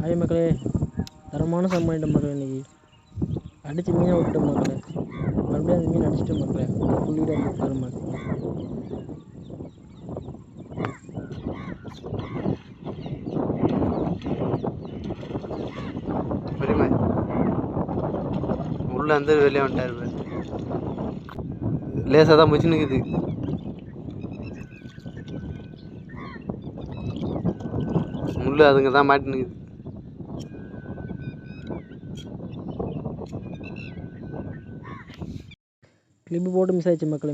Hi மக்களே, தரமான சம்மாயிட்டேன் மக்களே. இன்றைக்கி அடித்து மீனை விட்டுட்டேன் மக்களே. மறுபடியும் அந்த மீன் அடிச்சிட்டேன் மக்களே. ஃபுல் வீடியோ போய் பாருங்க மக்களே. உள்ள வந்து வெளியே வந்துட்டாரு. லேசாக தான் முச்சு நிற்குது. முள் அதுங்க தான் மாட்டி நிற்குது. கிளிப்பு போட்டு மிஸ் ஆயிடுச்சு மக்களே.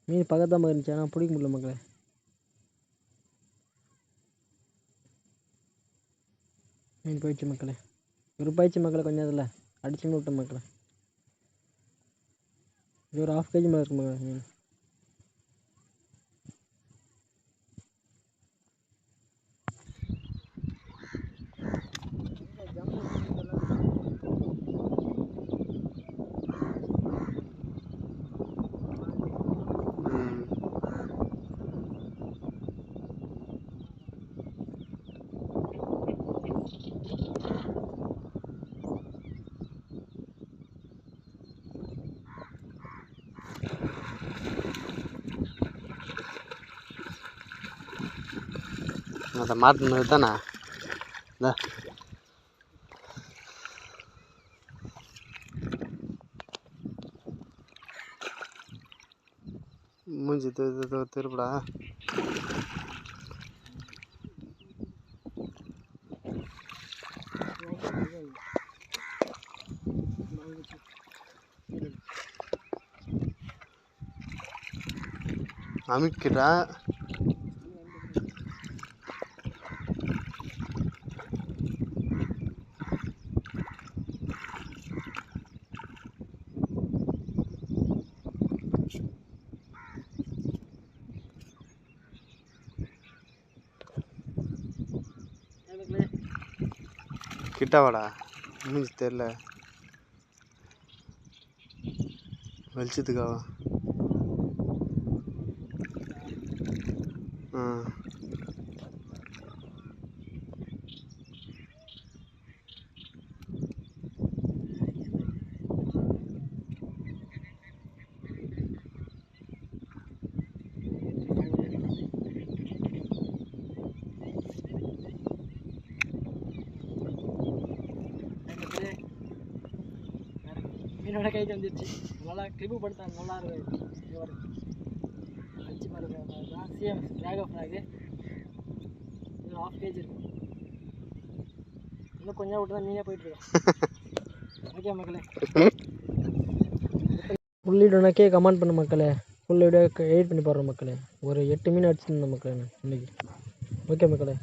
மீன் பக்கத்தாமல் இருந்துச்சு, ஆனால் பிடிக்க முடியல மக்களே. மீன் போயிடுச்சு மக்களே. வெறுப்பாயிடுச்சு மக்களே. கொஞ்சம் அதில் அடிச்சுன்னு விட்டேன் மக்களே. இது ஒரு 1/2 kg மேலே இருக்கு மக்களே மீன். அதை மாட்டினது தானே இந்த மூஞ்சி திருப்படா. அமிக்கிறா. கிட்டவாடா, மூஞ்சி தெரில வெளிச்சத்துக்காவா. மீனோட கைக்கு வந்துடுச்சு. நல்லா கிளிப்பு படுத்தா நல்லா இருக்கும். அடிச்சு பாருங்க. அதுதான் சிஎம் டிராகன் ஃப்ராகு. இது 1/2 kg இருக்கும். இன்னும் கொஞ்சம் விட்டு தான் மீனே போயிட்டுருக்கோம். ஓகே மக்களே, ஃபுல் வீடியோனாக்கே கமெண்ட் பண்ண மக்களே. ஃபுல் வீடியோ எடிட் பண்ணி போடுறோம் மக்களே. ஒரு 8 மீன் அடிச்சுருந்தேன் மக்களே இன்னைக்கு. ஓகே மக்களே.